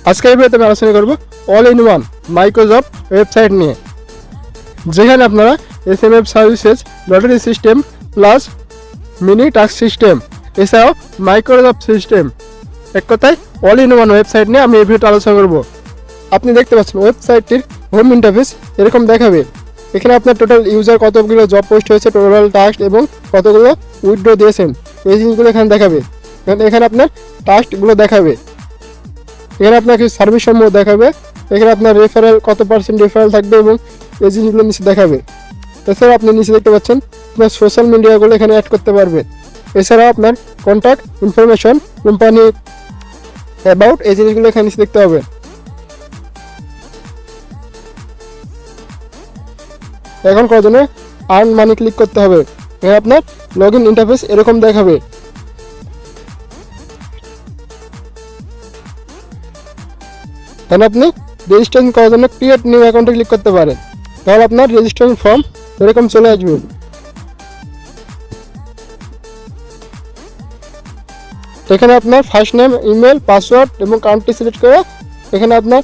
আজকের ভিডিওতে আমি আলোচনা করব all in one Microsoft website নিয়ে, যেখানে আপনারা SMS services, lottery system plus mini task system এছাড়াও মাইক্রোসফট সিস্টেম, এক কথায় অল ইন ওয়ান ওয়েবসাইট নিয়ে আমি এই ভিডিওতে আলোচনা করব। আপনি দেখতে পাচ্ছেন ওয়েবসাইটটির হোম ইন্টারফেস এরকম দেখাবে। এখানে আপনার টোটাল ইউজার কতগুলো জব পোস্ট হয়েছে, টোটাল টাস্ক এবং কতগুলো উইথড্র দিয়েছেন এই জিনিসগুলো এখানে দেখাবে। এখানে আপনার টাস্কগুলো দেখাবে, এখানে আপনাকে সার্ভিস সমূহ দেখাবে, এখানে আপনার রেফারেল কত % রেফারেল থাকবে এবং এই জিনিসগুলো নিচে দেখাবে। এছাড়াও আপনি নিচে দেখতে পাচ্ছেন আপনার সোশ্যাল মিডিয়াগুলো এখানে অ্যাড করতে পারবে। এছাড়াও আপনার কন্ট্যাক্ট ইনফরমেশন, কোম্পানি অ্যাবাউট এই জিনিসগুলো এখানে নিচে দেখতে হবে। এখন করার জন্য আর্ন মানি ক্লিক করতে হবে। এখানে আপনার লগ ইন ইন্টারফেস এরকম দেখাবে। তাহলে আপনি রেজিস্ট্রেশন করার জন্য ক্রিয়েট নিউ অ্যাকাউন্টে ক্লিক করতে পারেন, তাহলে আপনার রেজিস্ট্রেশন ফর্ম এরকম চলে আসবে। এখানে আপনার ফার্স্ট নেম, ইমেল, পাসওয়ার্ড এবং কান্ট্রি সিলেক্ট করে এখানে আপনার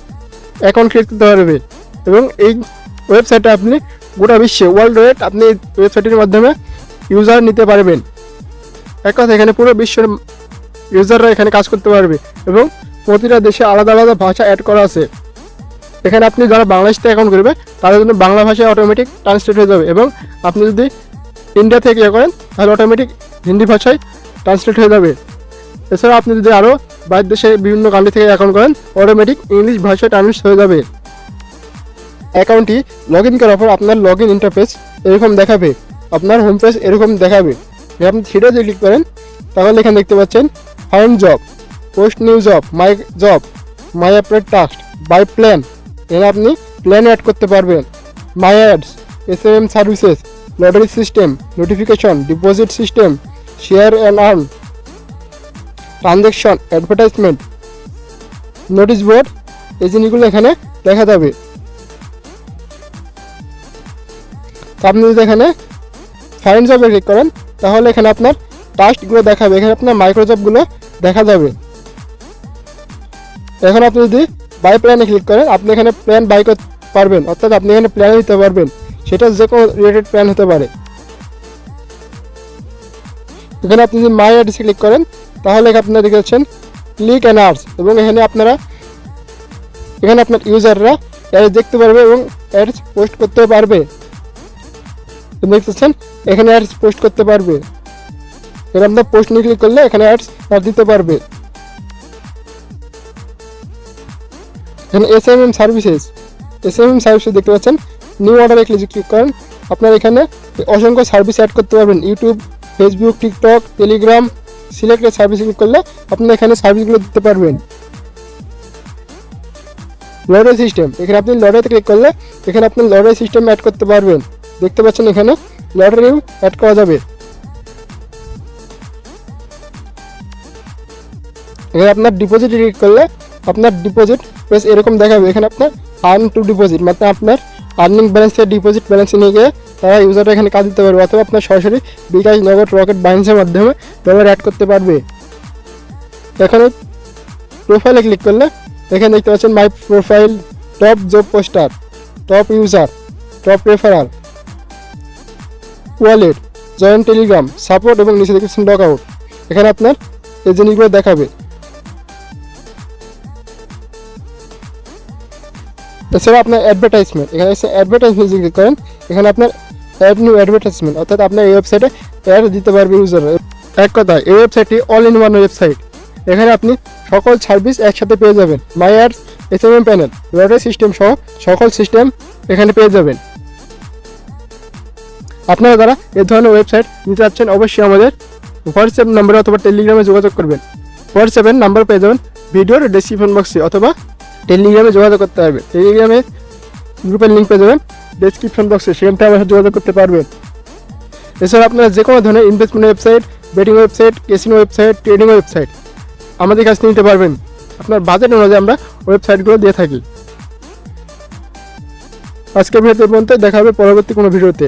অ্যাকাউন্ট ক্রিয়েট করতে পারবে এবং এই ওয়েবসাইটে আপনি গোটা বিশ্বে ওয়ার্ল্ড ওয়াইড আপনি এই ওয়েবসাইটের মাধ্যমে ইউজার নিতে পারবেন। এক কথা এখানে পুরো বিশ্বের ইউজাররা এখানে কাজ করতে পারবে এবং প্রতিটা দেশে আলাদা আলাদা ভাষা অ্যাড করা আছে। এখানে আপনি যারা বাংলাদেশে অ্যাকাউন্ট করবে তাদের জন্য বাংলা ভাষায় অটোমেটিক ট্রান্সলেট হয়ে যাবে এবং আপনি যদি ইন্ডিয়া থেকে ইয়ে করেন তাহলে অটোমেটিক হিন্দি ভাষায় ট্রান্সলেট হয়ে যাবে। এছাড়া আপনি যদি আরও বাইরের দেশে বিভিন্ন কান্ট্রি থেকে অ্যাকাউন্ট করেন অটোমেটিক ইংলিশ ভাষায় ট্রান্সলেট হয়ে যাবে। অ্যাকাউন্টটি লগ ইন করার পর আপনার লগ ইন ইন্টারফেস এরকম দেখাবে, আপনার হোম পেজ এরকম দেখাবে। যদি আপনি থ্রিডে যদি ক্লিক করেন তাহলে এখানে দেখতে পাচ্ছেন find job, post new job, my applied task, buy plan, এখানে আপনি প্ল্যান অ্যাড করতে পারবেন। My ads, SMS services, lottery system, notification, deposit system, share and earn, transaction, advertisement, notice board এই জিনিসগুলো এখানে দেখা যাবে। তো আপনি যদি এখানে ফাইন্ড জবে ক্লিক করেন তাহলে এখানে আপনার টাস্কগুলো দেখাবে, এখানে আপনার মাইক্রোজবগুলো দেখা যাবে। এখন আপনি যদি বাই প্ল্যানে ক্লিক করেন আপনি এখানে প্ল্যান বাই করতে পারবেন, অর্থাৎ আপনি এখানে প্ল্যান নিতে পারবেন, সেটা যে কোনো রিলেটেড প্ল্যান হতে পারে। এখানে আপনি যদি মাই অ্যাডসে ক্লিক করেন তাহলে আপনারা দেখতে পাচ্ছেন ক্লিক অ্যান্ড আর্স এবং এখানে আপনার ইউজাররা অ্যাডস দেখতে পারবে এবং অ্যাডস পোস্ট করতে পারবে। দেখতে পাচ্ছেন এখানে অ্যাডস পোস্ট করতে পারবে, এখানে আপনার পোস্ট নিয়ে ক্লিক করলে এখানে অ্যাডস দিতে পারবে। এখানে এসএমএম সার্ভিসেস দেখতে পাচ্ছেন নিউ অর্ডারে ক্লিক করেন আপনার এখানে অসংখ্য সার্ভিস অ্যাড করতে পারবেন। YouTube, Facebook, TikTok, Telegram, selected service click করলে আপনি এখানে সার্ভিসগুলো দিতে পারবেন। লটারি সিস্টেম, এখানে আপনি লটারিতে ক্লিক করলে এখানে আপনি লটারি সিস্টেম অ্যাড করতে পারবেন। দেখতে পাচ্ছেন এখানে লটারিও অ্যাড করা যাবে। এখানে আপনার ডিপোজিটে ক্লিক করলে আপনার ডিপোজিট পেজ এরকম দেখাবে, এখানে আপনার আর্ন টু ডিপোজিট, মানে আপনার আর্নিং ব্যালেন্স থেকে ডিপোজিট ব্যালেন্সে নিয়ে গিয়ে তারা ইউজাররা এখানে কাজ দিতে পারবে, অথবা আপনার সরাসরি বিকাশ, নগদ, রকেট, বাইন্সের মাধ্যমে ডলার অ্যাড করতে পারবে। এখানে প্রোফাইলে ক্লিক করলে এখানে দেখতে পাচ্ছেন মাই profile, top job poster, top user, top referral, wallet, join Telegram, support এবং নিচে দেখতে পাচ্ছেন লগ আউট, এখানে আপনার এই জিনিসগুলো দেখাবে। এছাড়া আপনার অ্যাডভার্টাইজমেন্ট, এখানে অ্যাডভার্টাইজমেন্ট ক্লিক করেন, এখানে আপনার অ্যাড নিউ অ্যাডভার্টাইজমেন্ট, অর্থাৎ আপনার এই ওয়েবসাইটে অ্যাড দিতে পারবে ইউজাররা। এক কথায় এই ওয়েবসাইটটি অল ইন ওয়ান ওয়েবসাইট, এখানে আপনি সকল সার্ভিস একসাথে পেয়ে যাবেন। My ads, SMM panel, lottery system সহ সকল সিস্টেম এখানে পেয়ে যাবেন। আপনারা যারা এই ধরনের ওয়েবসাইট নিতে চাচ্ছেন অবশ্যই আমাদের হোয়াটসঅ্যাপ নাম্বারে অথবা টেলিগ্রামে যোগাযোগ করবেন। হোয়াটসঅ্যাপের নাম্বার পেয়ে যাবেন ভিডিওর ডেসক্রিপশন বক্সে, অথবা টেলিগ্রামে যোগাযোগ করতে পারবেন। টেলিগ্রামে গ্রুপের লিঙ্ক পেয়ে যাবেন ডেসক্রিপশন বক্সে, সেখান থেকে আমার সাথে যোগাযোগ করতে পারবেন। এছাড়া আপনারা যে কোনো ধরনের investment website, betting website, casino website, trading website আমাদের কাছে নিতে পারবেন। আপনার বাজেট অনুযায়ী আমরা ওয়েবসাইটগুলো দিয়ে থাকি। আজকের ভিডিওতে পর্যন্ত দেখা হবে পরবর্তী কোনো ভিডিওতে।